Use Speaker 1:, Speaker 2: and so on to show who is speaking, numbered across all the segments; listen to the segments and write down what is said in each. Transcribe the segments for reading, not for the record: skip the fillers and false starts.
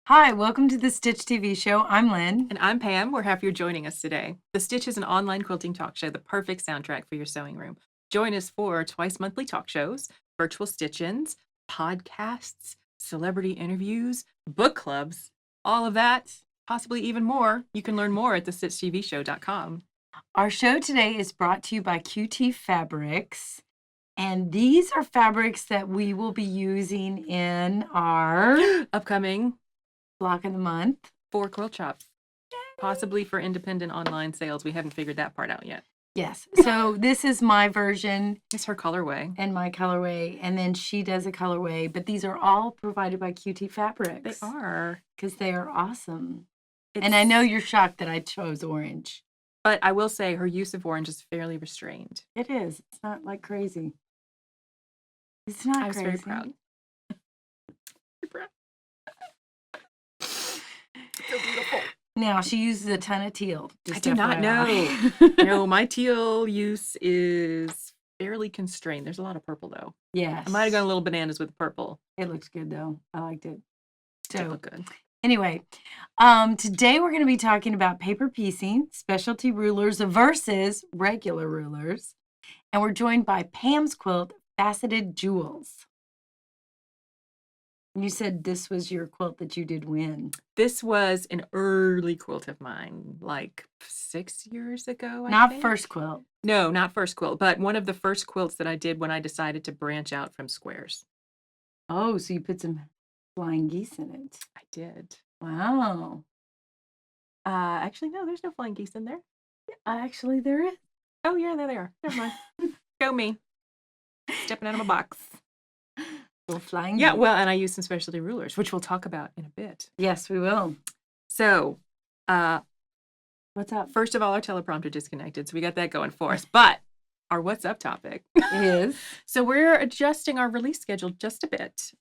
Speaker 1: Hi, welcome to the Stitch TV show. I'm Lynn.
Speaker 2: And I'm Pam. We're happy you're joining us today. The Stitch is an online quilting talk show, the perfect soundtrack for your sewing room. Join us for twice monthly talk shows, virtual stitch-ins, podcasts, celebrity interviews, book clubs, all of that, possibly even more. You can learn more at thestitchtvshow.com.
Speaker 1: Our show today is brought to you by QT Fabrics. And these are fabrics that we will be using in our
Speaker 2: upcoming
Speaker 1: block of the month.
Speaker 2: 4 quilt shops, possibly for independent online sales. We haven't figured that part out yet.
Speaker 1: Yes. So this is my version.
Speaker 2: It's her colorway.
Speaker 1: And my colorway. And then she does a colorway. But these are all provided by QT Fabrics.
Speaker 2: They are.
Speaker 1: Because they are awesome. And I know you're shocked that I chose orange.
Speaker 2: But I will say her use of orange is fairly restrained.
Speaker 1: It is. It's not like crazy. It's not crazy.
Speaker 2: I was very proud. So beautiful.
Speaker 1: Now, she uses a ton of teal.
Speaker 2: I do not know. No, my teal use is fairly constrained. There's a lot of purple, though.
Speaker 1: Yes.
Speaker 2: I might have gone a little bananas with the purple.
Speaker 1: It looks good, though. I liked it.
Speaker 2: So look good.
Speaker 1: Anyway, today we're going to be talking about paper piecing, specialty rulers versus regular rulers. And we're joined by Pam's quilt, Faceted Jewels. You said this was your quilt that you did win.
Speaker 2: This was an early quilt of mine, like 6 years ago, I
Speaker 1: Not
Speaker 2: think.
Speaker 1: first quilt.
Speaker 2: No, not first quilt, but one of the first quilts that I did when I decided to branch out from squares.
Speaker 1: Oh, so you put some flying geese in it.
Speaker 2: I did.
Speaker 1: Wow.
Speaker 2: Actually, no, there's no flying geese in there.
Speaker 1: Actually, there is.
Speaker 2: Oh, yeah, there they are. Never mind. Go me. Stepping out of my box.
Speaker 1: Flying
Speaker 2: yeah,
Speaker 1: geese.
Speaker 2: well, and I used some specialty rulers, which we'll talk about in a bit.
Speaker 1: Yes, we will.
Speaker 2: So,
Speaker 1: what's up?
Speaker 2: First of all, our teleprompter disconnected, so we got that going for us. But our what's up topic
Speaker 1: is
Speaker 2: so we're adjusting our release schedule just a bit.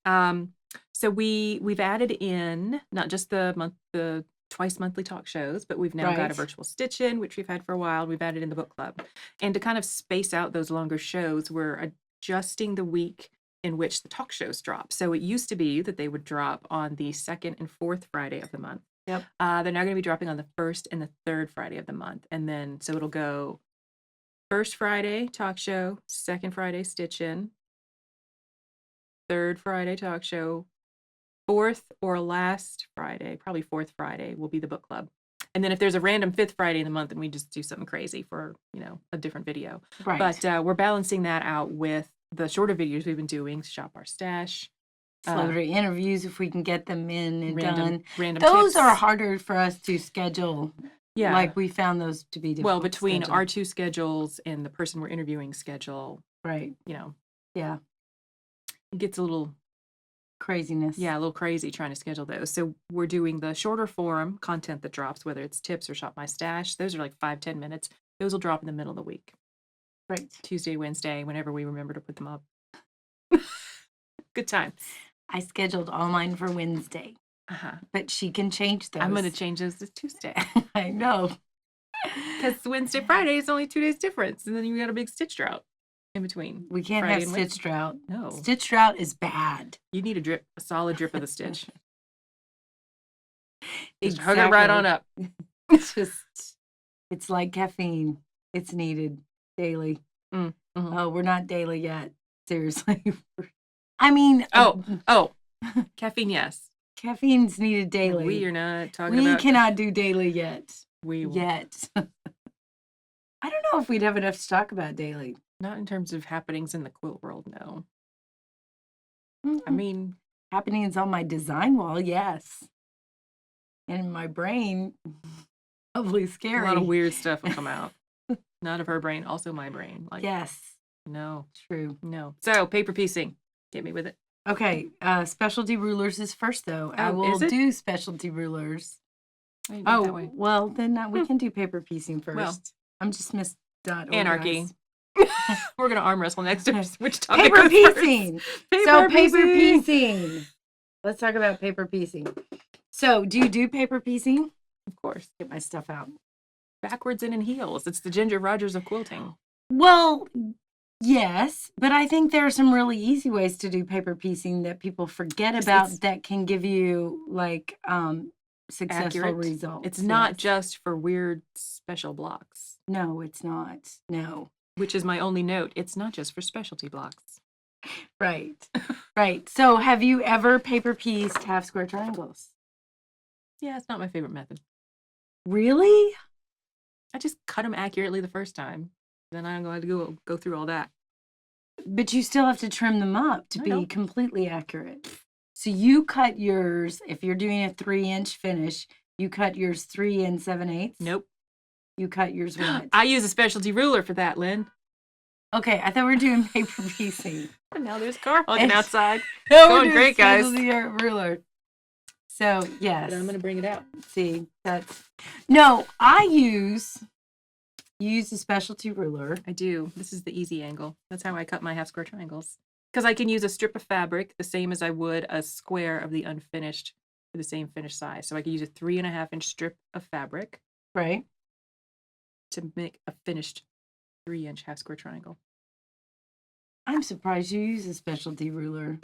Speaker 2: So we've added in not just the twice monthly talk shows, but we've now got a virtual stitch in, which we've had for a while. We've added in the book club, and to kind of space out those longer shows, we're adjusting the week in which the talk shows drop. So it used to be that they would drop on the 2nd and 4th Friday of the month.
Speaker 1: Yep.
Speaker 2: They're now going to be dropping on the 1st and the 3rd Friday of the month. And then, so it'll go 1st Friday, talk show, 2nd Friday, stitch in, 3rd Friday, talk show, 4th or last Friday, probably 4th Friday, will be the book club. And then if there's a random 5th Friday in the month, then we just do something crazy for, a different video.
Speaker 1: Right.
Speaker 2: But we're balancing that out with the shorter videos we've been doing, Shop Our Stash.
Speaker 1: Celebrity interviews, if we can get them in and done.
Speaker 2: Random
Speaker 1: those
Speaker 2: tips.
Speaker 1: are harder for us to schedule.
Speaker 2: Yeah.
Speaker 1: Like we found those to be difficult.
Speaker 2: Well, between our 2 schedules and the person we're interviewing schedule.
Speaker 1: Right.
Speaker 2: Yeah. It gets a little
Speaker 1: craziness.
Speaker 2: Yeah, a little crazy trying to schedule those. So we're doing the shorter form content that drops, whether it's tips or Shop My Stash. Those are like 5-10 minutes. Those will drop in the middle of the week.
Speaker 1: Right.
Speaker 2: Tuesday, Wednesday, whenever we remember to put them up. Good times.
Speaker 1: I scheduled all mine for Wednesday. But she can change those.
Speaker 2: I'm going to change those to Tuesday.
Speaker 1: I know.
Speaker 2: Because Wednesday, Friday is only 2 days difference. And then you got a big stitch drought in between.
Speaker 1: We can't
Speaker 2: Friday
Speaker 1: have stitch drought.
Speaker 2: No.
Speaker 1: Stitch drought is bad.
Speaker 2: You need a solid drip of the stitch.
Speaker 1: Just
Speaker 2: hug it right on up.
Speaker 1: It's like caffeine. It's needed daily.
Speaker 2: Mm-hmm.
Speaker 1: Oh, we're not daily yet. Seriously. I mean.
Speaker 2: Oh. Caffeine, yes.
Speaker 1: Caffeine's needed daily.
Speaker 2: We are not talking about.
Speaker 1: We cannot do daily yet.
Speaker 2: We will.
Speaker 1: Yet. I don't know if we'd have enough to talk about daily.
Speaker 2: Not in terms of happenings in the quilt world, no.
Speaker 1: Mm-hmm.
Speaker 2: I mean.
Speaker 1: Happenings on my design wall, yes. And in my brain, probably scary.
Speaker 2: A lot of weird stuff will come out. Not of her brain, also my brain. Like,
Speaker 1: yes.
Speaker 2: No.
Speaker 1: True.
Speaker 2: No. So, paper piecing. Get me with it.
Speaker 1: Okay. Specialty rulers is first, though. I will do specialty rulers. Oh, well, then we can do paper piecing first. Well, I'm just
Speaker 2: anarchy. We're going to arm wrestle next to which topic
Speaker 1: paper
Speaker 2: goes
Speaker 1: piecing.
Speaker 2: Paper
Speaker 1: piecing. Let's talk about paper piecing. So, do you do paper piecing?
Speaker 2: Of course.
Speaker 1: Get my stuff out.
Speaker 2: Backwards and in heels. It's the Ginger Rogers of quilting.
Speaker 1: Well, Yes, but I think there are some really easy ways to do paper piecing that people forget about that can give you like successful
Speaker 2: accurate.
Speaker 1: results.
Speaker 2: It's not just for weird special blocks.
Speaker 1: No, it's not. No.
Speaker 2: Which is my only note. It's not just for specialty blocks.
Speaker 1: Right. Right. So have you ever paper pieced half square triangles?
Speaker 2: Yeah, it's not my favorite method.
Speaker 1: Really?
Speaker 2: I just cut them accurately the first time. Then I'm going to go through all that.
Speaker 1: But you still have to trim them up to be completely accurate. So you cut yours, if you're doing a 3-inch finish, you cut yours 3 7/8?
Speaker 2: Nope.
Speaker 1: You cut yours what?
Speaker 2: I use a specialty ruler for that, Lynn.
Speaker 1: Okay, I thought we were doing paper piecing.
Speaker 2: And now there's a car honking outside.
Speaker 1: No,
Speaker 2: going great, guys.
Speaker 1: Specialty ruler. So, yes.
Speaker 2: But I'm going to bring it out.
Speaker 1: See, no, you use a specialty ruler.
Speaker 2: I do. This is the easy angle. That's how I cut my half square triangles. Because I can use a strip of fabric the same as I would a square of the unfinished for the same finished size. So I could use a 3.5-inch strip of fabric.
Speaker 1: Right.
Speaker 2: To make a finished 3-inch half square triangle.
Speaker 1: I'm surprised you use a specialty ruler.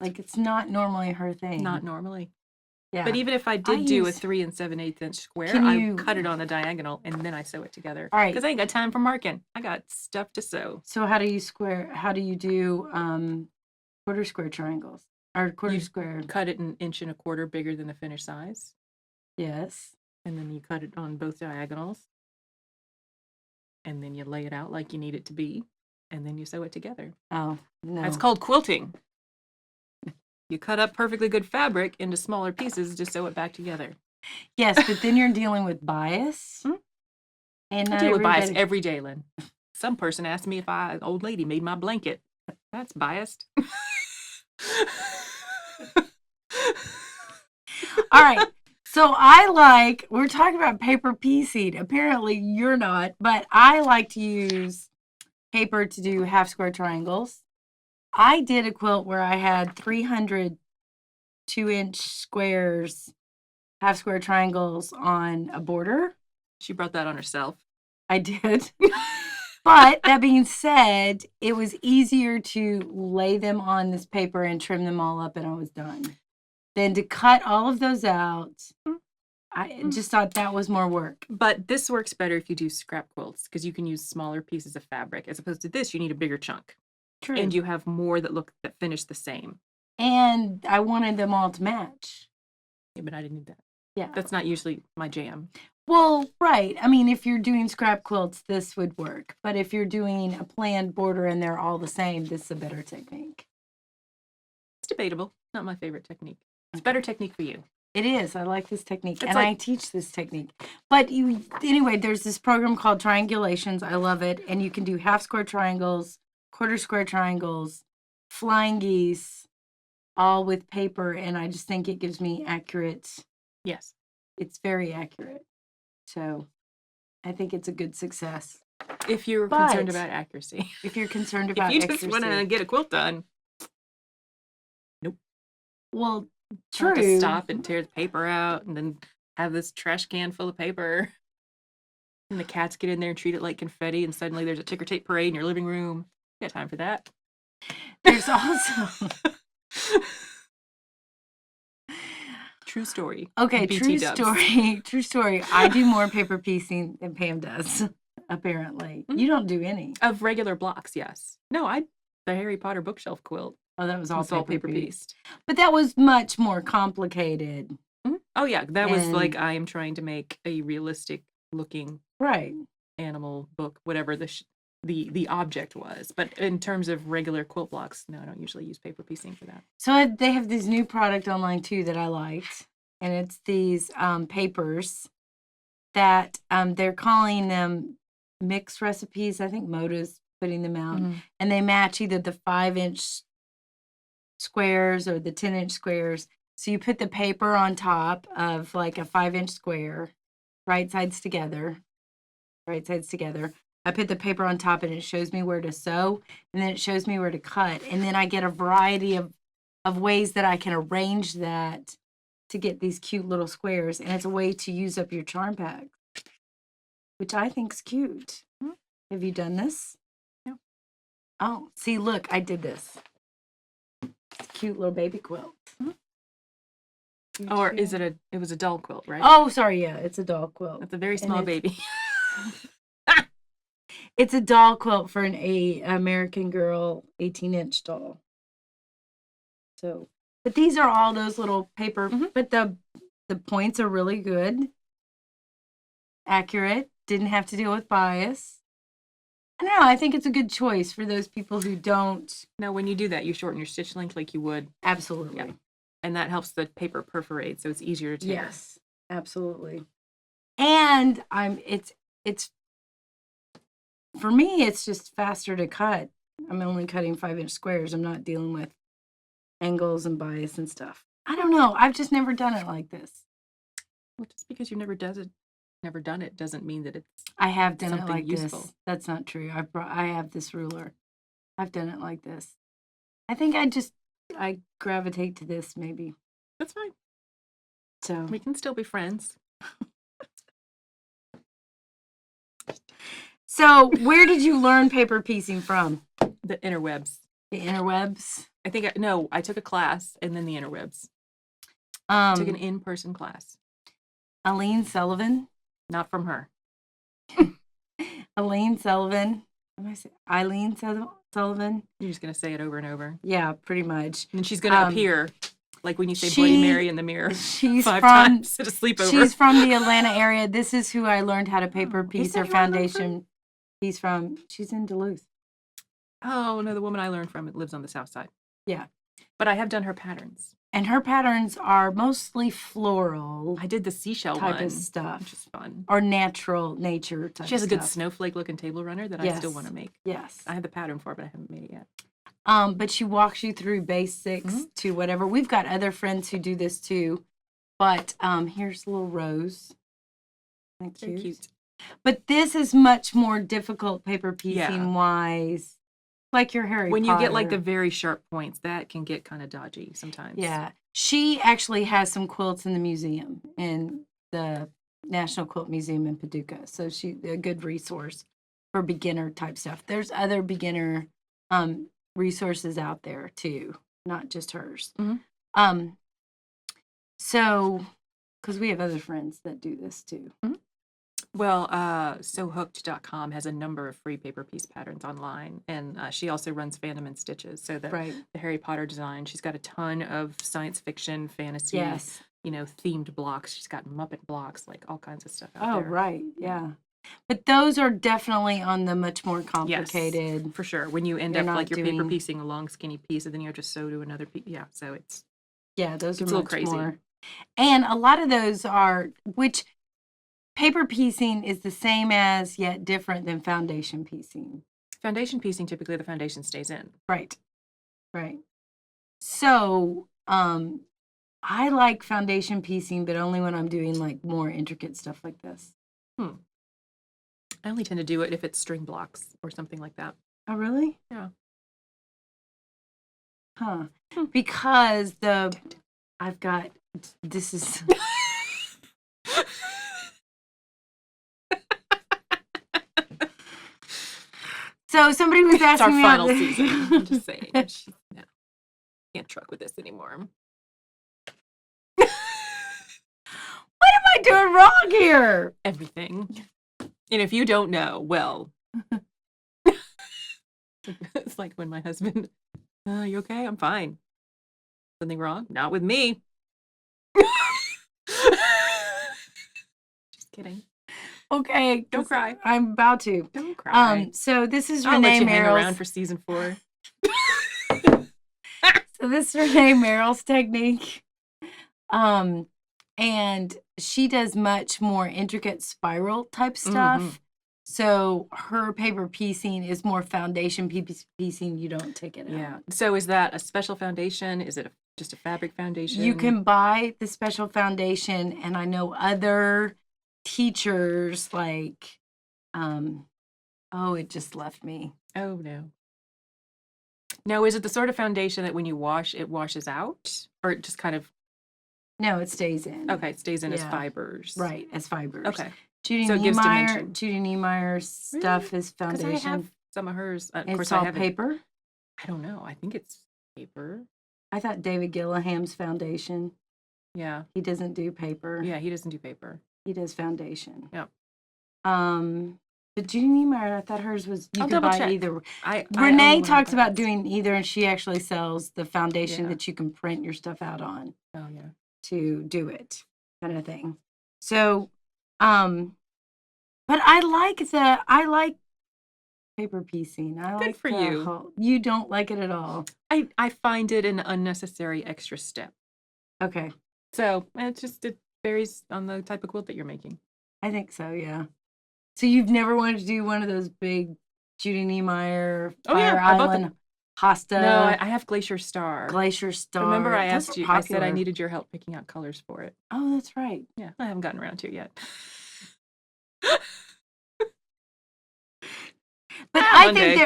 Speaker 1: Like, it's not normally her thing.
Speaker 2: Not normally.
Speaker 1: Yeah.
Speaker 2: But even if I did do a 3 7/8-inch square, I cut it on the diagonal and then I sew it together.
Speaker 1: All right.
Speaker 2: Because I ain't got time for marking. I got stuff to sew.
Speaker 1: So how do you do quarter square triangles? Or quarter square?
Speaker 2: Cut it 1.25 inches bigger than the finished size.
Speaker 1: Yes.
Speaker 2: And then you cut it on both diagonals. And then you lay it out like you need it to be. And then you sew it together.
Speaker 1: Oh, no.
Speaker 2: That's called quilting. You cut up perfectly good fabric into smaller pieces to sew it back together.
Speaker 1: Yes, but then you're dealing with bias.
Speaker 2: And I deal with bias every day, Lynn. Some person asked me if an old lady made my blanket. That's biased.
Speaker 1: All right. So we're talking about paper piecing. Apparently you're not, but I like to use paper to do half square triangles. I did a quilt where I had 300 2-inch squares, half square triangles on a border.
Speaker 2: She brought that on herself.
Speaker 1: I did. But that being said, it was easier to lay them on this paper and trim them all up and I was done. Then to cut all of those out, I just thought that was more work.
Speaker 2: But this works better if you do scrap quilts because you can use smaller pieces of fabric. As opposed to this, you need a bigger chunk.
Speaker 1: True.
Speaker 2: And you have more that finish the same.
Speaker 1: And I wanted them all to match.
Speaker 2: Yeah, but I didn't need that.
Speaker 1: Yeah.
Speaker 2: That's not usually my jam.
Speaker 1: Well, right. I mean, if you're doing scrap quilts, this would work. But if you're doing a planned border and they're all the same, this is a better technique.
Speaker 2: It's debatable. Not my favorite technique. It's better technique for you.
Speaker 1: It is. I like this technique. And I teach this technique. But anyway, there's this program called Triangulations. I love it. And you can do half square triangles, quarter square triangles, flying geese, all with paper. And I just think it gives me accurate.
Speaker 2: Yes.
Speaker 1: It's very accurate. So I think it's a good success.
Speaker 2: If you're concerned about accuracy.
Speaker 1: If you're concerned about
Speaker 2: accuracy. If you just want to get a quilt done. Nope.
Speaker 1: Well, true.
Speaker 2: Have to stop and tear the paper out and then have this trash can full of paper. And the cats get in there and treat it like confetti and suddenly there's a ticker tape parade in your living room. You got time for that.
Speaker 1: There's also...
Speaker 2: True story.
Speaker 1: Okay, true story. True story. I do more paper piecing than Pam does, apparently. You don't do any.
Speaker 2: Of regular blocks, yes. No, the Harry Potter bookshelf quilt.
Speaker 1: Oh, that was all
Speaker 2: paper pieced.
Speaker 1: But that was much more complicated.
Speaker 2: Oh, yeah. That was like I am trying to make a realistic looking animal book, whatever the object was. But in terms of regular quilt blocks, no, I don't usually use paper piecing for that.
Speaker 1: So they have this new product online too that I liked, and it's these papers that they're calling them mixed recipes. I think Moda's putting them out, and they match either the 5-inch squares or the 10-inch squares. So you put the paper on top of like a 5-inch square, right sides together. I put the paper on top and it shows me where to sew, and then it shows me where to cut. And then I get a variety of ways that I can arrange that to get these cute little squares. And it's a way to use up your charm pack, which I think is cute. Have you done this?
Speaker 2: No.
Speaker 1: Oh, see, look, I did this. It's a cute little baby quilt.
Speaker 2: Or is it it was a doll quilt, right?
Speaker 1: Oh, sorry, yeah, it's a doll quilt.
Speaker 2: It's a very small baby.
Speaker 1: It's a doll quilt for an American Girl 18-inch doll. So, but these are all those little paper, but the points are really good. Accurate. Didn't have to deal with bias. I don't know. I think it's a good choice for those people who don't.
Speaker 2: Now, when you do that, you shorten your stitch length like you would.
Speaker 1: Absolutely.
Speaker 2: Yeah. And that helps the paper perforate, so it's easier to tear.
Speaker 1: Yes, absolutely. And it's for me, it's just faster to cut. I'm only cutting 5-inch squares. I'm not dealing with angles and bias and stuff. I don't know. I've just never done it like this.
Speaker 2: Well, just because you've never done it doesn't mean that it's
Speaker 1: I have done it like
Speaker 2: useful.
Speaker 1: This. That's not true. I have this ruler. I've done it like this. I think I gravitate to this maybe.
Speaker 2: That's fine.
Speaker 1: So
Speaker 2: we can still be friends.
Speaker 1: So where did you learn paper piecing from?
Speaker 2: The interwebs.
Speaker 1: The interwebs?
Speaker 2: I took a class and then the interwebs. Took an in-person class.
Speaker 1: Eileen Sullivan?
Speaker 2: Not from her.
Speaker 1: Eileen Sullivan. Eileen Sullivan?
Speaker 2: You're just going to say it over and over.
Speaker 1: Yeah, pretty much.
Speaker 2: And she's going to appear, like when you say Bloody Mary in the mirror, five times at a sleepover.
Speaker 1: She's from the Atlanta area. This is who I learned how to paper piece her foundation. She's in Duluth.
Speaker 2: Oh, no, the woman I learned from lives on the south side.
Speaker 1: Yeah.
Speaker 2: But I have done her patterns.
Speaker 1: And her patterns are mostly floral.
Speaker 2: I did the seashell
Speaker 1: type of stuff.
Speaker 2: Which is fun.
Speaker 1: Or nature type
Speaker 2: She has
Speaker 1: a
Speaker 2: good snowflake-looking table runner that I still want to make.
Speaker 1: Yes.
Speaker 2: I have the pattern for it, but I haven't made it yet.
Speaker 1: But she walks you through basics to whatever. We've got other friends who do this too. But here's a little rose.
Speaker 2: They're cute.
Speaker 1: But this is much more difficult paper piecing wise. Like your Harry Potter.
Speaker 2: When you get like the very sharp points, that can get kind of dodgy sometimes.
Speaker 1: Yeah. She actually has some quilts in the museum, in the National Quilt Museum in Paducah. So she's a good resource for beginner type stuff. There's other beginner resources out there too, not just hers. So, because we have other friends that do this too.
Speaker 2: Well, SewHooked.com has a number of free paper piece patterns online, and she also runs Fandom and Stitches. So the Harry Potter design, she's got a ton of science fiction, fantasy, themed blocks. She's got Muppet blocks, like all kinds of stuff out there.
Speaker 1: Oh, right, yeah. But those are definitely on the much more complicated.
Speaker 2: Yes, for sure. When you end up like you're paper piecing a long, skinny piece, and then you have to sew to another piece. Yeah, so it's
Speaker 1: those are
Speaker 2: a little crazy.
Speaker 1: More. And a lot of those are which. Paper piecing is the same as, yet different than foundation piecing.
Speaker 2: Foundation piecing, typically the foundation stays in.
Speaker 1: Right. So, I like foundation piecing, but only when I'm doing like more intricate stuff like this.
Speaker 2: I only tend to do it if it's string blocks or something like that.
Speaker 1: Oh, really?
Speaker 2: Yeah.
Speaker 1: Huh. Because this is... So somebody was asking me...
Speaker 2: It's our final season. I'm just saying. Can't truck with this anymore.
Speaker 1: What am I doing wrong here?
Speaker 2: Everything. And if you don't know, well... It's like when my husband... you okay? I'm fine. Something wrong? Not with me. Just kidding.
Speaker 1: Okay,
Speaker 2: don't cry.
Speaker 1: I'm about to.
Speaker 2: Don't cry.
Speaker 1: So this is
Speaker 2: I'll
Speaker 1: Renee
Speaker 2: let you
Speaker 1: Merrill's.
Speaker 2: Hang around for season 4.
Speaker 1: So this is Renee Merrill's technique, and she does much more intricate spiral type stuff. So her paper piecing is more foundation piecing. You don't take it out.
Speaker 2: Yeah. So is that a special foundation? Is it just a fabric foundation?
Speaker 1: You can buy the special foundation, and I know other teachers like it just left me.
Speaker 2: Oh no. Now, is it the sort of foundation that when you wash it washes out, or it just kind of...
Speaker 1: No, it stays in.
Speaker 2: Okay, it stays in as fibers.
Speaker 1: Right, as fibers.
Speaker 2: Okay.
Speaker 1: Judy Niemeyer's stuff is foundation.
Speaker 2: some of hers. Of
Speaker 1: It's
Speaker 2: course,
Speaker 1: all paper?
Speaker 2: I don't know. I think it's paper.
Speaker 1: I thought David Gillaham's foundation.
Speaker 2: Yeah.
Speaker 1: He doesn't do paper.
Speaker 2: Yeah, he doesn't do paper.
Speaker 1: He does foundation.
Speaker 2: Yeah.
Speaker 1: But Judy Niemeyer, I thought hers was you
Speaker 2: I'll
Speaker 1: could buy
Speaker 2: double check.
Speaker 1: either.
Speaker 2: I
Speaker 1: Renee talks about doing either, and she actually sells the foundation
Speaker 2: Yeah.
Speaker 1: that you can print your stuff out on.
Speaker 2: Oh yeah.
Speaker 1: To do it, kind of thing. So, but I like paper piecing. I
Speaker 2: Good
Speaker 1: like
Speaker 2: for you.
Speaker 1: You don't like it at all.
Speaker 2: I find it an unnecessary extra step.
Speaker 1: Okay.
Speaker 2: So it varies on the type of quilt that you're making.
Speaker 1: I think so, yeah. So you've never wanted to do one of those big Judy Niemeyer Fire Island Hosta?
Speaker 2: No, I have Glacier Star.
Speaker 1: Glacier Star.
Speaker 2: Remember I asked you, I said I needed your help picking out colors for it.
Speaker 1: Oh, that's right.
Speaker 2: Yeah, I haven't gotten around to it yet.
Speaker 1: But I think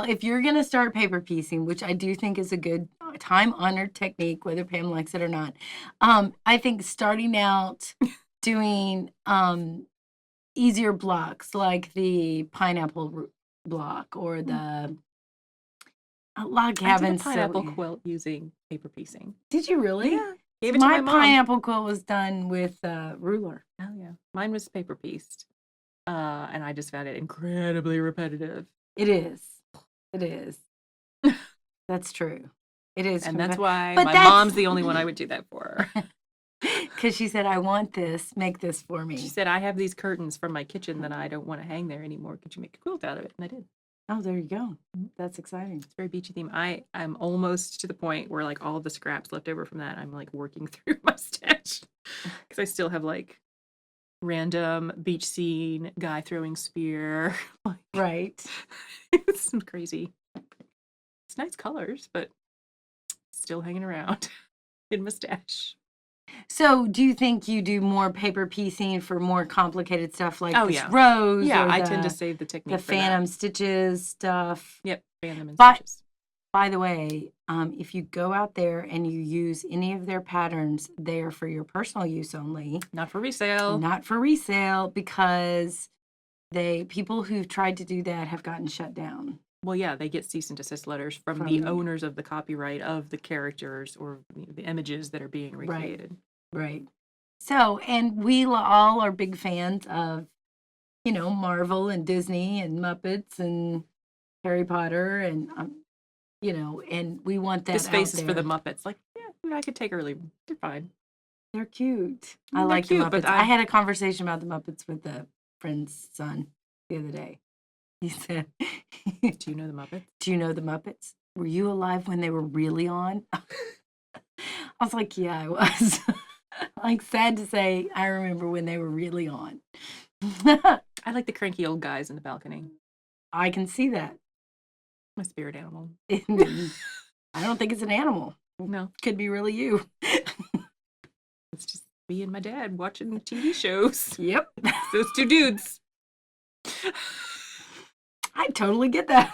Speaker 1: if you're going to start paper piecing, which I do think is a good time-honored technique, whether Pam likes it or not, I think starting out doing easier blocks like the pineapple block or the log cabin.
Speaker 2: I did a pineapple quilt using paper piecing.
Speaker 1: Did you really?
Speaker 2: Yeah. Gave it to my mom.
Speaker 1: Pineapple quilt was done with ruler.
Speaker 2: Oh yeah, mine was paper pieced. And I just found it incredibly repetitive.
Speaker 1: It is. It is. That's true. It is.
Speaker 2: And that's why my mom's the only one I would do that for.
Speaker 1: Because she said, I want this. Make this for me.
Speaker 2: She said, I have these curtains from my kitchen that I don't want to hang there anymore. Could you make a quilt out of it? And I did.
Speaker 1: Oh, there you go. That's exciting.
Speaker 2: It's very beachy theme. I'm almost to the point where like all of the scraps left over from that, I'm like working through my stash. Because I still have like random beach scene, guy throwing spear.
Speaker 1: Right.
Speaker 2: It's crazy. It's nice colors, but still hanging around in my stash.
Speaker 1: So do you think you do more paper piecing for more complicated stuff like this
Speaker 2: yeah.
Speaker 1: rose?
Speaker 2: Yeah, I tend to save the technique
Speaker 1: the phantom stitches stuff.
Speaker 2: Yep, phantom and stitches.
Speaker 1: By the way, if you go out there and you use any of their patterns, they are for your personal use only.
Speaker 2: Not for resale.
Speaker 1: Not for resale, because people who've tried to do that have gotten shut down.
Speaker 2: Well, yeah, they get cease and desist letters from the owners of the copyright of the characters or the images that are being recreated.
Speaker 1: Right. So, and we all are big fans of, Marvel and Disney and Muppets and Harry Potter and, and we want that
Speaker 2: This face is
Speaker 1: there.
Speaker 2: for the Muppets. Like, yeah, I could take early. They're fine.
Speaker 1: They're cute. I like the Muppets. But I had a conversation about the Muppets with a friend's son the other day. He said,
Speaker 2: Do you know the Muppets?
Speaker 1: Do you know the Muppets? Were you alive when they were really on? I was like, yeah, I was. Like, sad to say, I remember when they were really on.
Speaker 2: I like the cranky old guys in the balcony.
Speaker 1: I can see that.
Speaker 2: My spirit animal.
Speaker 1: I don't think it's an animal.
Speaker 2: No.
Speaker 1: Could be really you.
Speaker 2: It's just me and my dad watching TV shows.
Speaker 1: Yep.
Speaker 2: Those two dudes.
Speaker 1: I totally get that.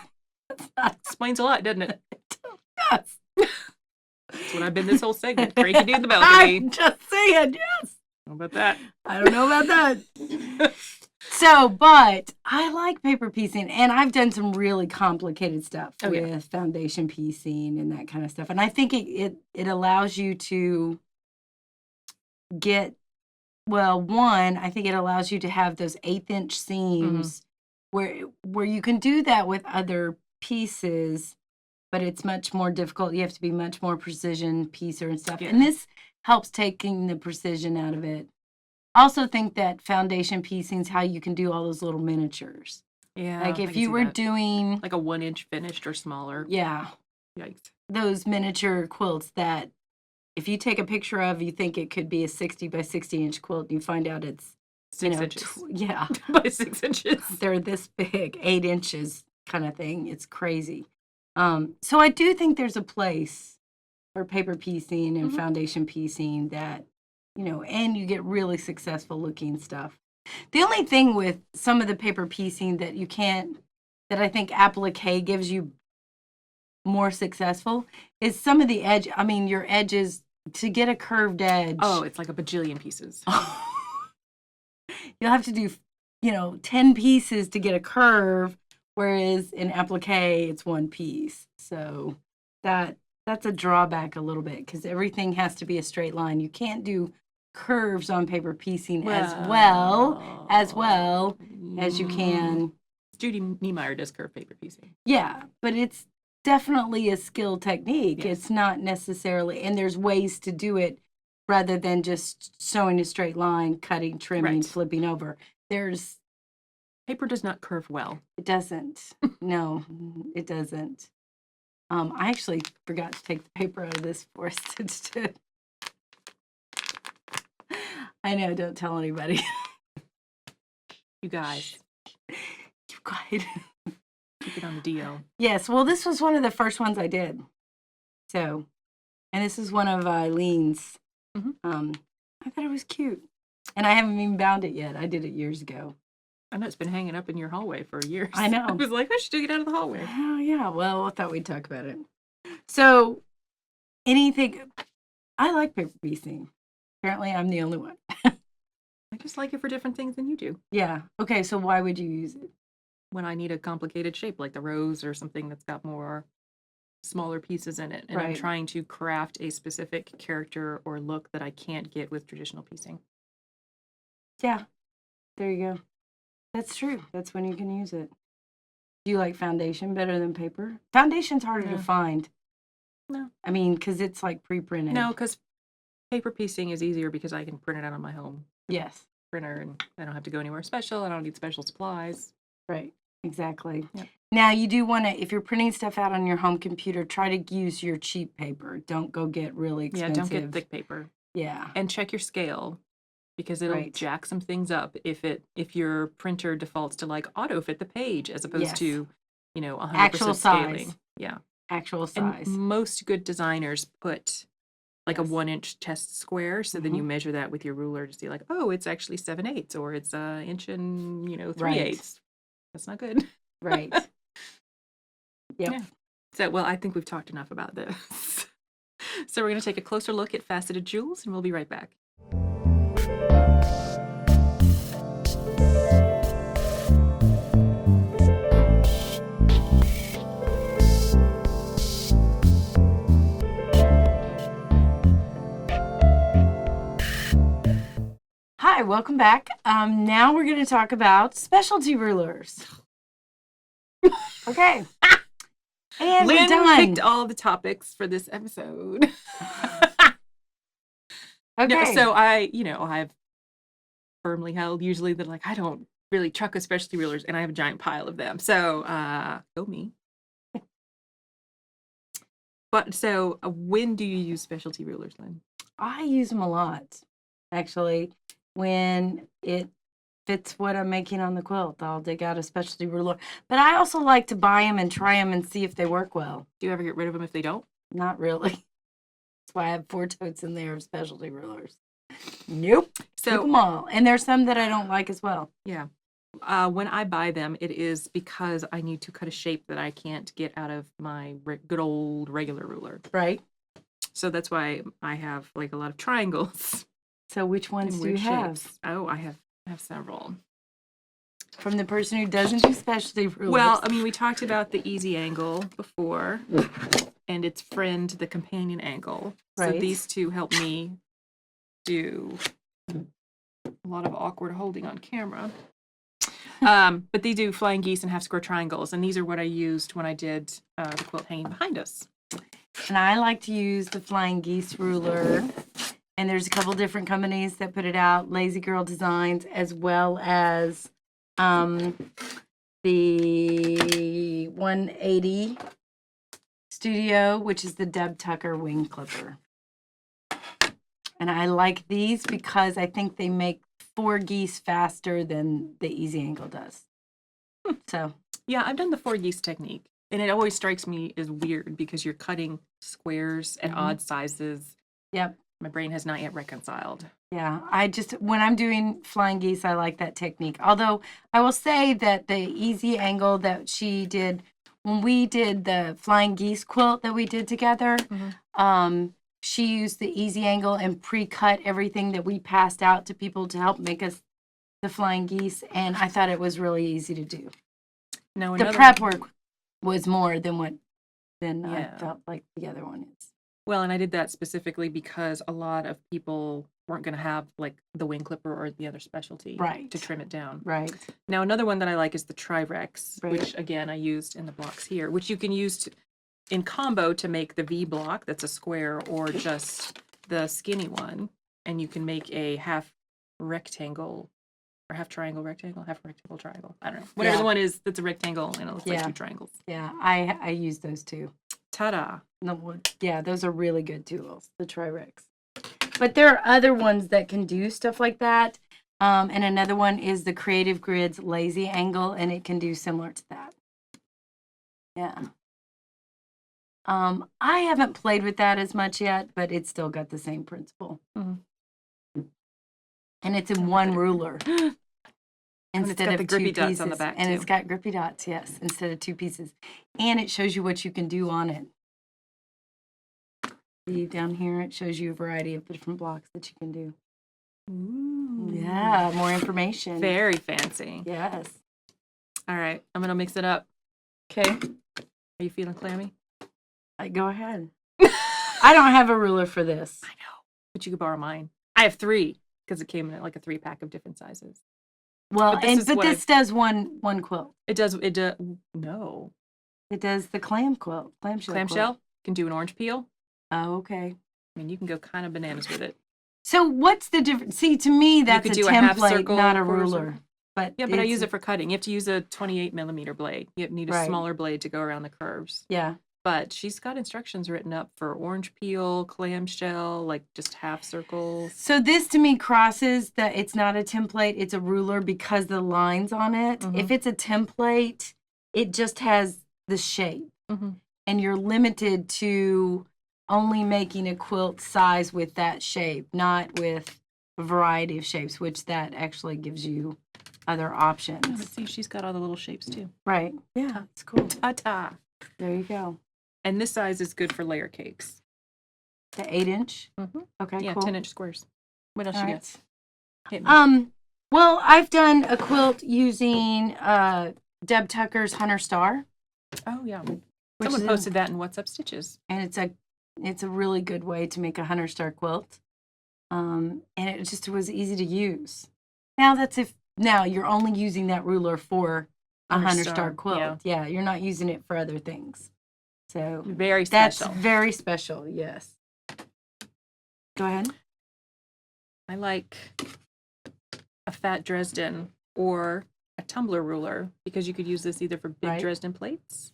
Speaker 2: Explains a lot, doesn't it?
Speaker 1: Yes.
Speaker 2: That's what I've been this whole segment. Cranky dude in the balcony.
Speaker 1: I'm just saying, yes.
Speaker 2: How about that?
Speaker 1: I don't know about that. So, but I like paper piecing, and I've done some really complicated stuff with foundation piecing and that kind of stuff. And I think it allows you to get, I think it allows you to have those 1/8-inch seams where you can do that with other pieces, but it's much more difficult. You have to be much more precision piecer and stuff. Yeah. And this helps taking the precision out of it. Also think that foundation piecing is how you can do all those little miniatures.
Speaker 2: Yeah.
Speaker 1: Like if you were doing
Speaker 2: like a 1-inch finished or smaller.
Speaker 1: Yeah.
Speaker 2: Yikes.
Speaker 1: Those miniature quilts that if you take a picture of, you think it could be a 60 by 60 inch quilt, and you find out it's
Speaker 2: 6 inches.
Speaker 1: Yeah.
Speaker 2: By 6 inches.
Speaker 1: They're this big, 8 inches kind of thing. It's crazy. So I do think there's a place for paper piecing and foundation piecing that, and you get really successful looking stuff. The only thing with some of the paper piecing that I think applique gives you more successful is some of the edge. I mean, your edges, to get a curved edge.
Speaker 2: Oh, it's like a bajillion pieces.
Speaker 1: You'll have to do, 10 pieces to get a curve, Whereas in applique, it's one piece. So that's a drawback a little bit because everything has to be a straight line. You can't do curves on paper piecing as well as you can.
Speaker 2: Judy Niemeyer does curved paper piecing.
Speaker 1: Yeah, but it's definitely a skill technique.
Speaker 2: Yes.
Speaker 1: It's not necessarily, and there's ways to do it rather than just sewing a straight line, cutting, trimming,
Speaker 2: Right.
Speaker 1: flipping over.
Speaker 2: Paper does not curve well.
Speaker 1: It doesn't. No, it doesn't. I actually forgot to take the paper out of this for a stitch too. I know, don't tell anybody.
Speaker 2: You guys.
Speaker 1: You guys.
Speaker 2: Keep it on the DL.
Speaker 1: Yes, well, this was one of the first ones I did. So, and this is one of Eileen's.
Speaker 2: Mm-hmm.
Speaker 1: I thought it was cute. And I haven't even bound it yet. I did it years ago.
Speaker 2: I know it's been hanging up in your hallway for years.
Speaker 1: I know.
Speaker 2: I was like, I should take it out of the hallway.
Speaker 1: Oh, yeah. Well, I thought we'd talk about it. So, anything, I like paper piecing. Apparently, I'm the only one.
Speaker 2: I just like it for different things than you do.
Speaker 1: Yeah. Okay, so why would you use it?
Speaker 2: When I need a complicated shape, like the rose or something that's got more smaller pieces in it. And I'm trying to craft a specific character or look that I can't get with traditional piecing.
Speaker 1: Yeah. There you go. That's true. That's when you can use it. Do you like foundation better than paper? Foundation's harder to find.
Speaker 2: No.
Speaker 1: I mean, because it's like pre-printed.
Speaker 2: No, because paper piecing is easier because I can print it out on my home printer and I don't have to go anywhere special. I don't need special supplies.
Speaker 1: Right. Exactly.
Speaker 2: Yep.
Speaker 1: Now, you do want to, if you're printing stuff out on your home computer, try to use your cheap paper. Don't go get really expensive.
Speaker 2: Yeah, don't get thick paper.
Speaker 1: Yeah.
Speaker 2: And check your scale because it'll jack some things up if your printer defaults to like auto fit the page as opposed to, 100%
Speaker 1: actual
Speaker 2: scaling.
Speaker 1: Size.
Speaker 2: Yeah.
Speaker 1: Actual size.
Speaker 2: And most good designers put like a 1-inch test square. So then you measure that with your ruler to see like, oh, it's actually 7/8 or it's an inch and, 3/8. That's not good.
Speaker 1: Right. Yep.
Speaker 2: Yeah. So, well, I think we've talked enough about this. So we're going to take a closer look at Faceted Jewels and we'll be right back.
Speaker 1: Hi, welcome back. Now we're going to talk about specialty rulers. Okay. And
Speaker 2: Lynn
Speaker 1: we're done.
Speaker 2: picked all the topics for this episode.
Speaker 1: Okay.
Speaker 2: No, so I've firmly held usually that like I don't really truck with specialty rulers and I have a giant pile of them. So go me. But so when do you use specialty rulers, Lynn?
Speaker 1: I use them a lot, actually. When it fits what I'm making on the quilt, I'll dig out a specialty ruler. But I also like to buy them and try them and see if they work well.
Speaker 2: Do you ever get rid of them if they don't?
Speaker 1: Not really. That's why I have 4 totes in there of specialty rulers. Nope. So keep them all. And there's some that I don't like as well.
Speaker 2: Yeah. When I buy them, it is because I need to cut a shape that I can't get out of my good old regular ruler.
Speaker 1: Right.
Speaker 2: So that's why I have like a lot of triangles.
Speaker 1: So which ones do you have?
Speaker 2: Oh, I have several.
Speaker 1: From the person who doesn't do specialty rulers.
Speaker 2: Well, I mean, we talked about the easy angle before and its friend, the companion angle.
Speaker 1: Right.
Speaker 2: So these two help me do a lot of awkward holding on camera. But they do flying geese and half square triangles. And these are what I used when I did the quilt hanging behind us.
Speaker 1: And I like to use the flying geese ruler. And there's a couple different companies that put it out, Lazy Girl Designs, as well as the 180 Studio, which is the Deb Tucker wing clipper. And I like these because I think they make 4 geese faster than the easy angle does. So
Speaker 2: yeah, I've done the 4 geese technique. And it always strikes me as weird because you're cutting squares at odd sizes.
Speaker 1: Yep.
Speaker 2: My brain has not yet reconciled.
Speaker 1: Yeah, when I'm doing flying geese, I like that technique. Although I will say that the easy angle that she did, when we did the flying geese quilt that we did together, she used the easy angle and pre-cut everything that we passed out to people to help make us the flying geese. And I thought it was really easy to do.
Speaker 2: Now
Speaker 1: The
Speaker 2: another
Speaker 1: prep
Speaker 2: one,
Speaker 1: work was more than I
Speaker 2: yeah.
Speaker 1: felt like the other one is.
Speaker 2: Well, and I did that specifically because a lot of people weren't going to have like the wing clipper or the other specialty
Speaker 1: Right.
Speaker 2: to trim it down.
Speaker 1: Right.
Speaker 2: Now another one that I like is the Tri-Rex,
Speaker 1: Right.
Speaker 2: which again I used in the blocks here, which you can use in combo to make the V block that's a square or just the skinny one, and you can make a half rectangle or half triangle rectangle, half rectangle triangle. I don't know. Whatever the one is that's a rectangle and it looks like two triangles.
Speaker 1: Yeah, I use those too.
Speaker 2: Ta-da.
Speaker 1: No, yeah, those are really good tools, the Tri-Rex. But there are other ones that can do stuff like that. And another one is the Creative Grid's Lazy Angle, and it can do similar to that. Yeah. I haven't played with that as much yet, but it's still got the same principle.
Speaker 2: Mm-hmm.
Speaker 1: And it's in one ruler instead of
Speaker 2: the grippy
Speaker 1: two
Speaker 2: dots
Speaker 1: pieces.
Speaker 2: on the back
Speaker 1: And
Speaker 2: too.
Speaker 1: it's got grippy dots, yes, instead of two pieces. And it shows you what you can do on it. See down here, it shows you a variety of different blocks that you can do.
Speaker 2: Ooh.
Speaker 1: Yeah, more information.
Speaker 2: Very fancy.
Speaker 1: Yes.
Speaker 2: All right, I'm gonna mix it up.
Speaker 1: Okay.
Speaker 2: Are you feeling clammy?
Speaker 1: Go ahead. I don't have a ruler for this.
Speaker 2: I know, but you could borrow mine. I have 3 because it came in like a 3-pack of different sizes.
Speaker 1: Well, but this does one quilt.
Speaker 2: It does. No.
Speaker 1: It does the clam quilt, clamshell.
Speaker 2: Clamshell can do an orange peel.
Speaker 1: Oh, okay.
Speaker 2: I mean, you can go kind of bananas with it.
Speaker 1: So what's the difference? See, to me, that's a template, not a ruler. But
Speaker 2: yeah, but I use it for cutting. You have to use a 28 millimeter blade. You need a smaller blade to go around the curves.
Speaker 1: Yeah.
Speaker 2: But she's got instructions written up for orange peel, clamshell, like just half circles.
Speaker 1: So this to me crosses that it's not a template, it's a ruler because the lines on it. Mm-hmm. If it's a template, it just has the shape. Mm-hmm. And you're limited to only making a quilt size with that shape, not with a variety of shapes, which that actually gives you other options.
Speaker 2: Oh, but see, she's got all the little shapes too.
Speaker 1: Right. Yeah, it's cool.
Speaker 2: Ta-ta.
Speaker 1: There you go.
Speaker 2: And this size is good for layer cakes.
Speaker 1: The 8-inch?
Speaker 2: Mm-hmm.
Speaker 1: Okay,
Speaker 2: yeah,
Speaker 1: cool.
Speaker 2: 10-inch squares. What else you got?
Speaker 1: Hit me. Well, I've done a quilt using Deb Tucker's Hunter Star.
Speaker 2: Oh, yeah. Someone posted that in What's Up Stitches.
Speaker 1: And it's a really good way to make a Hunter Star quilt. And it just was easy to use. Now you're only using that ruler for a Hunter Star quilt. Yeah, you're not using it for other things. So
Speaker 2: very special.
Speaker 1: That's very special, yes. Go ahead.
Speaker 2: I like a fat Dresden or a tumbler ruler because you could use this either for big Dresden plates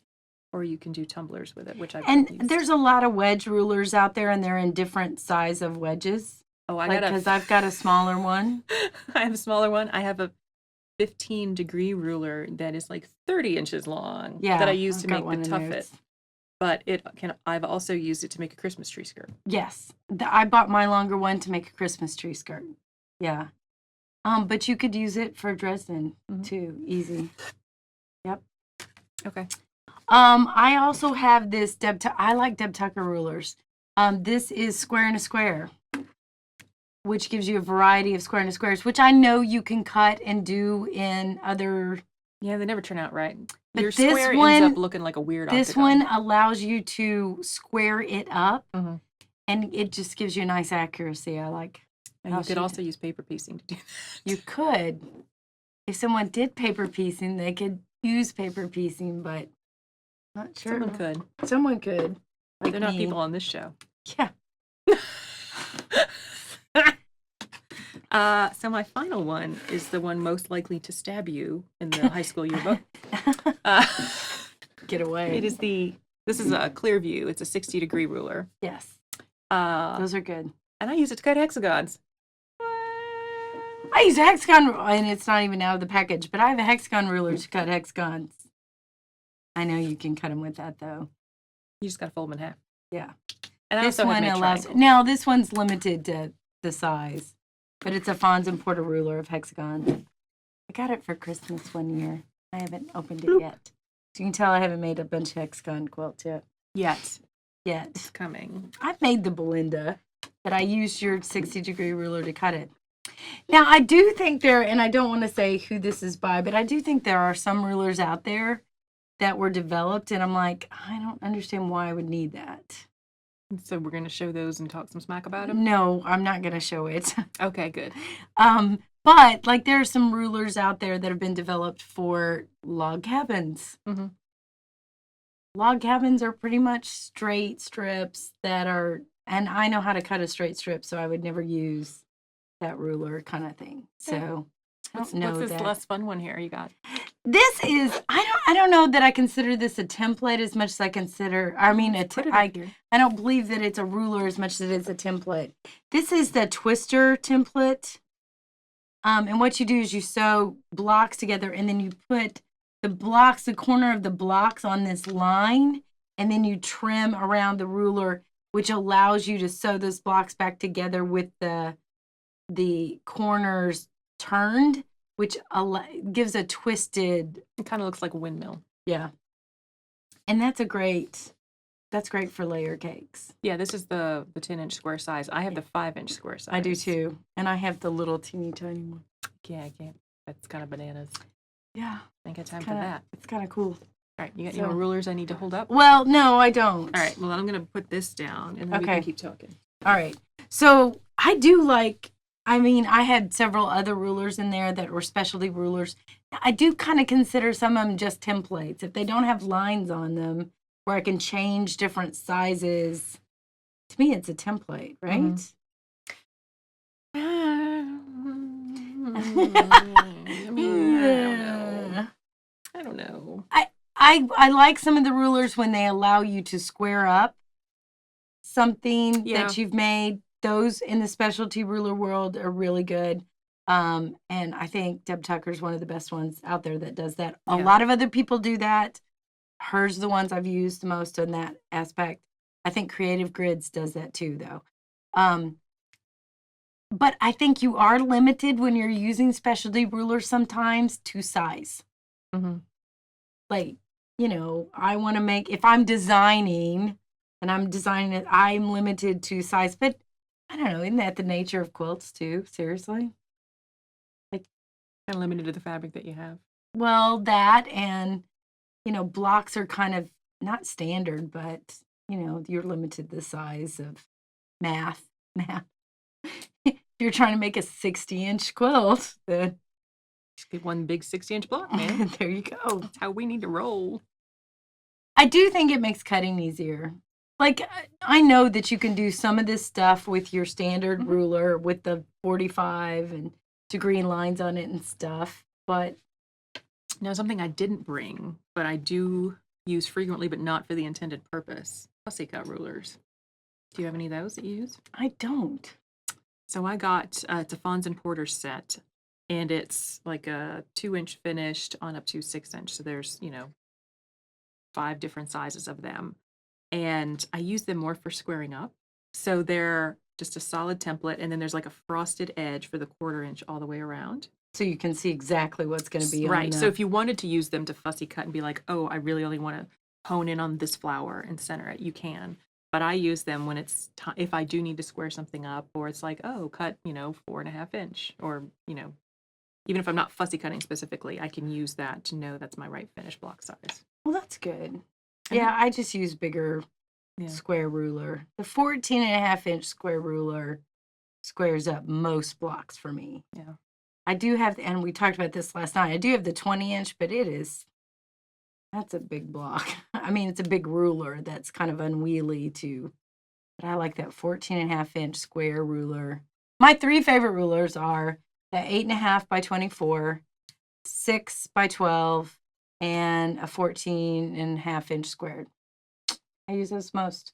Speaker 2: or you can do tumblers with it, which I've used.
Speaker 1: There's a lot of wedge rulers out there and they're in different size of wedges.
Speaker 2: Oh,
Speaker 1: because I've got a smaller one.
Speaker 2: I have a smaller one. I have a 15-degree ruler that is like 30 inches long that I use to make the tuffet. But I've also used it to make a Christmas tree skirt.
Speaker 1: Yes. I bought my longer one to make a Christmas tree skirt. Yeah. But you could use it for Dresden too. Easy. Yep.
Speaker 2: Okay.
Speaker 1: I also have this I like Deb Tucker rulers. This is square and a square, which gives you a variety of square and a squares, which I know you can cut and do in other.
Speaker 2: Yeah, they never turn out right.
Speaker 1: But
Speaker 2: your square ends up looking like a weird octagon.
Speaker 1: This one allows you to square it up, and it just gives you a nice accuracy. I like.
Speaker 2: And you could also use paper piecing to do that.
Speaker 1: You could. If someone did paper piecing, they could use paper piecing, but not sure.
Speaker 2: Someone could.
Speaker 1: Like
Speaker 2: they're not people on this show.
Speaker 1: Yeah.
Speaker 2: So my final one is the one most likely to stab you in the high school yearbook.
Speaker 1: Get away.
Speaker 2: This is a clear view. It's a 60-degree ruler.
Speaker 1: Yes. Those are good.
Speaker 2: And I use it to cut hexagons.
Speaker 1: I use a hexagon, and it's not even out of the package, but I have a hexagon ruler to cut hexagons. I know you can cut them with that, though.
Speaker 2: You just got to fold them in half.
Speaker 1: Yeah.
Speaker 2: And this one allows.
Speaker 1: Now, this one's limited to the size, but it's a Fons and Porter ruler of hexagons. I got it for Christmas one year. I haven't opened it yet. So you can tell I haven't made a bunch of hexagon quilts yet.
Speaker 2: Yet.
Speaker 1: It's
Speaker 2: coming.
Speaker 1: I've made the Belinda, but I used your 60-degree ruler to cut it. Now, I do think and I don't want to say who this is by, but I do think there are some rulers out there that were developed, and I'm like, I don't understand why I would need that.
Speaker 2: So we're going to show those and talk some smack about them?
Speaker 1: No, I'm not going to show it.
Speaker 2: Okay, good.
Speaker 1: But like there are some rulers out there that have been developed for log cabins.
Speaker 2: Mm-hmm.
Speaker 1: Log cabins are pretty much straight strips that are, and I know how to cut a straight strip, so I would never use that ruler kind of thing. So I don't know
Speaker 2: what's this
Speaker 1: that.
Speaker 2: less fun one here you got?
Speaker 1: This is I don't know that I consider this a template as much as I consider. I mean, I don't believe that it's a ruler as much as it is a template. This is the twister template. And what you do is you sew blocks together, and then you put the corner of the blocks on this line, and then you trim around the ruler, which allows you to sew those blocks back together with the corners turned, which gives a twisted.
Speaker 2: It kind of looks like a windmill.
Speaker 1: Yeah. And that's great for layer cakes.
Speaker 2: Yeah, this is the 10-inch square size. I have the 5-inch square size.
Speaker 1: I do too. And I have the little teeny tiny one.
Speaker 2: Yeah, I can't. That's kind of bananas.
Speaker 1: Yeah.
Speaker 2: I ain't got time for that.
Speaker 1: It's kind of cool.
Speaker 2: All right, you got any more rulers I need to hold up?
Speaker 1: Well, no, I don't.
Speaker 2: All right, well, I'm going to put this down, and then we can keep talking.
Speaker 1: All right. So I do like, I mean, I had several other rulers in there that were specialty rulers. I do kind of consider some of them just templates. If they don't have lines on them where I can change different sizes, to me, it's a template, right?
Speaker 2: Mm-hmm. I don't know.
Speaker 1: I like some of the rulers when they allow you to square up something that you've made. Those in the specialty ruler world are really good. And I think Deb Tucker's one of the best ones out there that does that. A lot of other people do that. Hers the ones I've used the most in that aspect. I think Creative Grids does that too, though. But I think you are limited when you're using specialty rulers sometimes to size.
Speaker 2: Mm-hmm.
Speaker 1: Like, you know, I want to make, if I'm designing and I'm designing it, I'm limited to size. But I don't know, isn't that the nature of quilts too? Seriously?
Speaker 2: Like, kind of limited to the fabric that you have.
Speaker 1: Well, that and, you know, blocks are kind of not standard, but, you know, you're limited to the size of math. You're trying to make a 60-inch quilt, then
Speaker 2: just get one big 60-inch block, man.
Speaker 1: There you go.
Speaker 2: That's how we need to roll.
Speaker 1: I do think it makes cutting easier. Like, I know that you can do some of this stuff with your standard ruler with the 45 and degree lines on it and stuff, but...
Speaker 2: Now, something I didn't bring, but I do use frequently, but not for the intended purpose, fussy cut rulers. Do you have any of those that you use?
Speaker 1: I don't.
Speaker 2: So I got it's a Fons and Porter set, and it's like a 2-inch finished on up to 6-inch. So there's, 5 different sizes of them. And I use them more for squaring up. So they're just a solid template, and then there's like a frosted edge for the 1/4 inch all the way around.
Speaker 1: So you can see exactly what's going to be
Speaker 2: right.
Speaker 1: on the...
Speaker 2: So if you wanted to use them to fussy cut and be like, oh, I really only want to hone in on this flower and center it, you can. But I use them when it's if I do need to square something up, or it's like, oh, cut 4.5 inch, or even if I'm not fussy cutting specifically, I can use that to know that's my right finished block size.
Speaker 1: Well, that's good. Yeah, I just use bigger square ruler. The 14.5-inch square ruler squares up most blocks for me.
Speaker 2: Yeah.
Speaker 1: I do have, and we talked about this last night, I do have the 20-inch, but that's a big block. I mean, it's a big ruler that's kind of unwieldy too. But I like that 14.5-inch square ruler. My 3 favorite rulers are the 8.5 by 24, 6 by 12, and a 14.5-inch squared. I use those most.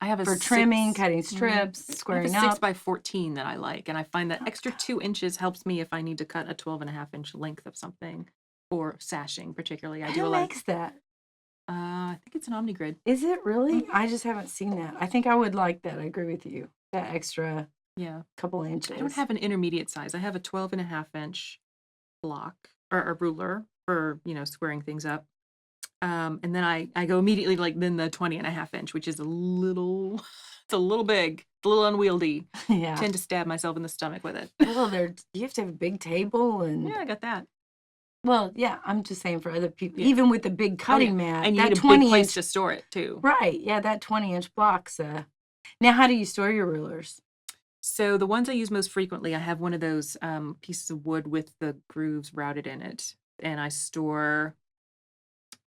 Speaker 2: I have
Speaker 1: for trimming, cutting strips, squaring
Speaker 2: up. 6
Speaker 1: up.
Speaker 2: by 14 that I like, and I find that extra 2 inches helps me if I need to cut a 12.5-inch length of something, or sashing particularly. I do
Speaker 1: Who makes that?
Speaker 2: I think it's an OmniGrid.
Speaker 1: Is it really? I just haven't seen that. I think I would like that. I agree with you. That extra couple inches.
Speaker 2: I don't have an intermediate size. I have a 12.5-inch block or a ruler for squaring things up. And then I go immediately then the 20.5-inch, which is a little big, a little unwieldy.
Speaker 1: Yeah.
Speaker 2: I tend to stab myself in the stomach with it.
Speaker 1: Well, you have to have a big table and
Speaker 2: yeah, I got that.
Speaker 1: Well, yeah, I'm just saying for other people,
Speaker 2: Yeah.
Speaker 1: even with the big cutting mat,
Speaker 2: And you
Speaker 1: that
Speaker 2: need a big
Speaker 1: 20
Speaker 2: place
Speaker 1: inch,
Speaker 2: to store it too.
Speaker 1: right? Yeah, that 20-inch blocks. Now, how do you store your rulers?
Speaker 2: So the ones I use most frequently, I have one of those pieces of wood with the grooves routed in it, and I store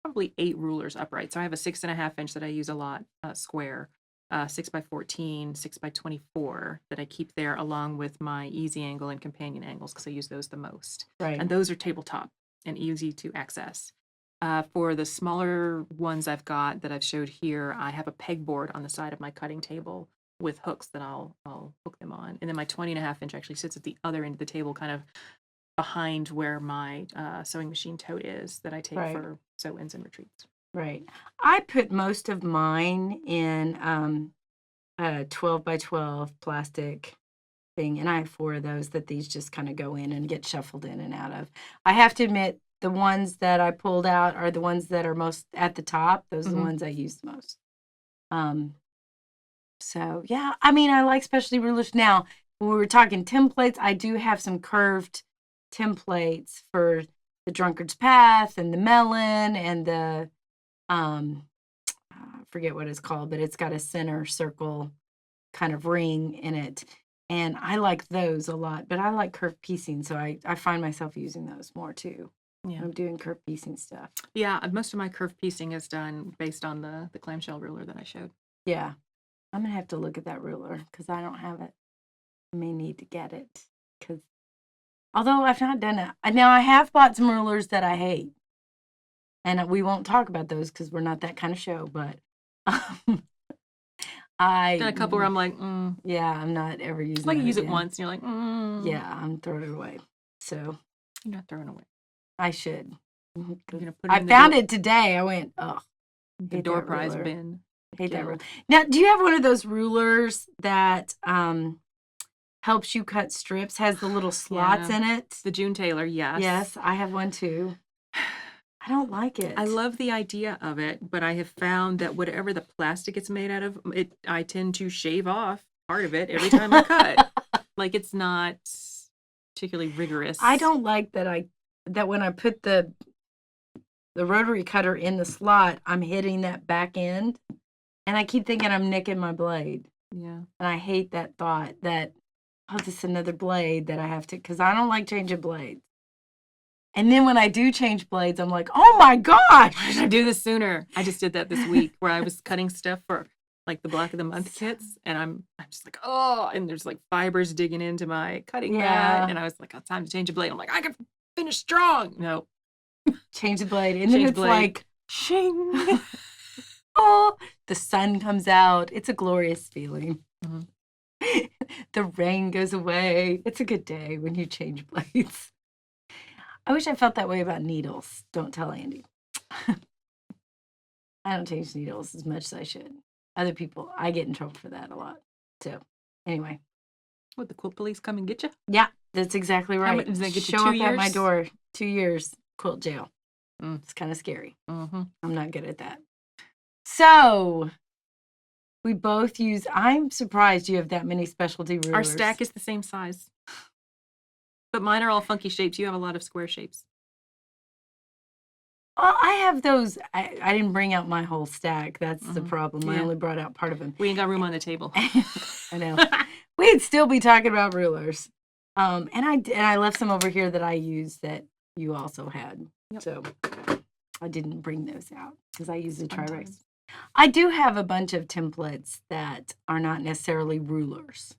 Speaker 2: probably 8 rulers upright. So I have a 6.5 inch that I use a lot, square, 6x14, 6x24 that I keep there, along with my easy angle and companion angles because I use those the most.
Speaker 1: Right.
Speaker 2: And those are tabletop and easy to access. For the smaller ones I've got that I've showed here, I have a pegboard on the side of my cutting table with hooks that I'll hook them on. And then my 20.5 inch actually sits at the other end of the table, kind of behind where my sewing machine tote is that I take
Speaker 1: Right.
Speaker 2: for sew-ins and retreats.
Speaker 1: Right. I put most of mine in a 12 by 12 plastic thing, and I have 4 of those that these just kind of go in and get shuffled in and out of. I have to admit, the ones that I pulled out are the ones that are most at the top. Those are the ones I use the most. So yeah, I mean, I like specialty rulers. Now, when we were talking templates, I do have some curved templates for the Drunkard's Path and the melon and the I forget what it's called, but it's got a center circle kind of ring in it. And I like those a lot, but I like curved piecing, so I find myself using those more too.
Speaker 2: Yeah.
Speaker 1: I'm doing curved piecing stuff.
Speaker 2: Yeah, most of my curved piecing is done based on the clamshell ruler that I showed.
Speaker 1: Yeah. I'm going to have to look at that ruler because I don't have it. I may need to get it because although I've not done it. Now, I have bought some rulers that I hate. And we won't talk about those because we're not that kind of show, but
Speaker 2: Done a couple where I'm like,
Speaker 1: yeah, I'm not ever using
Speaker 2: like
Speaker 1: it
Speaker 2: you use
Speaker 1: again.
Speaker 2: it once and you're like,
Speaker 1: yeah, I'm throwing it away. So
Speaker 2: you're not throwing it away.
Speaker 1: I should.
Speaker 2: You're gonna put it
Speaker 1: I
Speaker 2: in
Speaker 1: found it today. I went, oh,
Speaker 2: the door prize bin.
Speaker 1: Hate that ruler. Now, do you have one of those rulers that helps you cut strips? Has the little slots in it?
Speaker 2: The June Taylor, yes.
Speaker 1: Yes, I have one too. I don't like it.
Speaker 2: I love the idea of it, but I have found that whatever the plastic it's made out of, I tend to shave off part of it every time I cut. Like it's not particularly rigorous.
Speaker 1: I don't like that when I put the rotary cutter in the slot, I'm hitting that back end, and I keep thinking I'm nicking my blade.
Speaker 2: Yeah.
Speaker 1: And I hate that thought that, oh, this is another blade that I have to, because I don't like changing blades. And then when I do change blades, I'm like, oh my gosh!
Speaker 2: Why did I do this sooner? I just did that this week where I was cutting stuff for like the Block of the Month kits, and I'm just like, oh, and there's like fibers digging into my cutting mat, and I was like, oh, it's time to change a blade. I'm like, I can finish strong. No.
Speaker 1: Change the blade. And then it's like, shing. Oh, the sun comes out. It's a glorious feeling. Mm-hmm. The rain goes away. It's a good day when you change blades. I wish I felt that way about needles. Don't tell Andy. I don't change needles as much as I should. Other people, I get in trouble for that a lot. So, anyway.
Speaker 2: Would the quilt police come and get you?
Speaker 1: Yeah, that's exactly right.
Speaker 2: How much, does that get you
Speaker 1: Show
Speaker 2: 2
Speaker 1: up
Speaker 2: years?
Speaker 1: at my door. 2 years, quilt jail. It's kind of scary.
Speaker 2: Mm-hmm.
Speaker 1: I'm not good at that. So, we both use, I'm surprised you have that many specialty rulers.
Speaker 2: Our stack is the same size. But mine are all funky shapes. You have a lot of square shapes.
Speaker 1: Well, I have those. I didn't bring out my whole stack. That's the problem. I only brought out part of them.
Speaker 2: We ain't got room on the table.
Speaker 1: I know. We'd still be talking about rulers. And I left some over here that I used that you also had. Yep. So I didn't bring those out because I use the Tri-Rex. I do have a bunch of templates that are not necessarily rulers.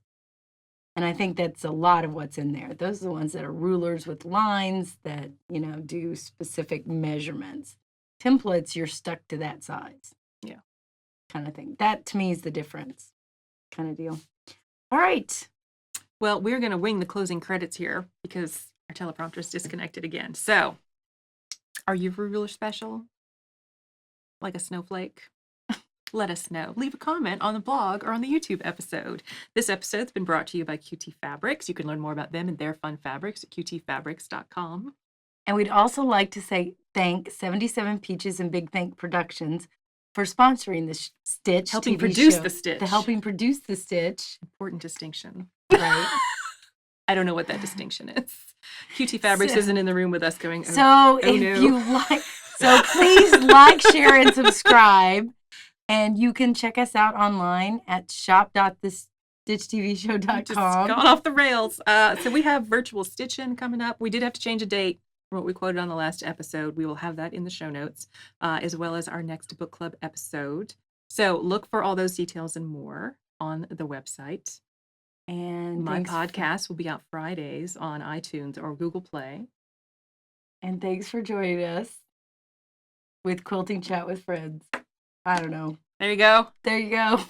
Speaker 1: And I think that's a lot of what's in there. Those are the ones that are rulers with lines that, do specific measurements. Templates, you're stuck to that size.
Speaker 2: Yeah.
Speaker 1: Kind of thing. That, to me, is the difference kind of deal. All right.
Speaker 2: Well, we're going to wing the closing credits here because our teleprompter is disconnected again. So, are you ruler special? Like a snowflake? Let us know. Leave a comment on the blog or on the YouTube episode. This episode's been brought to you by QT Fabrics. You can learn more about them and their fun fabrics at qtfabrics.com.
Speaker 1: And we'd also like to thank 77 Peaches and Big Think Productions for sponsoring the Stitch
Speaker 2: Helping
Speaker 1: TV
Speaker 2: produce
Speaker 1: show.
Speaker 2: the Stitch.
Speaker 1: Helping produce the Stitch.
Speaker 2: Important distinction.
Speaker 1: Right.
Speaker 2: I don't know what that distinction is. QT Fabrics isn't in the room with us going,
Speaker 1: so if
Speaker 2: no.
Speaker 1: you like, so please like, share, and subscribe. And you can check us out online at shop.thestitchtvshow.com.
Speaker 2: Just gone off the rails. So we have virtual stitch-in coming up. We did have to change a date from what we quoted on the last episode. We will have that in the show notes, as well as our next book club episode. So look for all those details and more on the website.
Speaker 1: And
Speaker 2: my podcast will be out Fridays on iTunes or Google Play.
Speaker 1: And thanks for joining us with Quilting Chat with Friends. I don't know.
Speaker 2: There you go.
Speaker 1: There you go.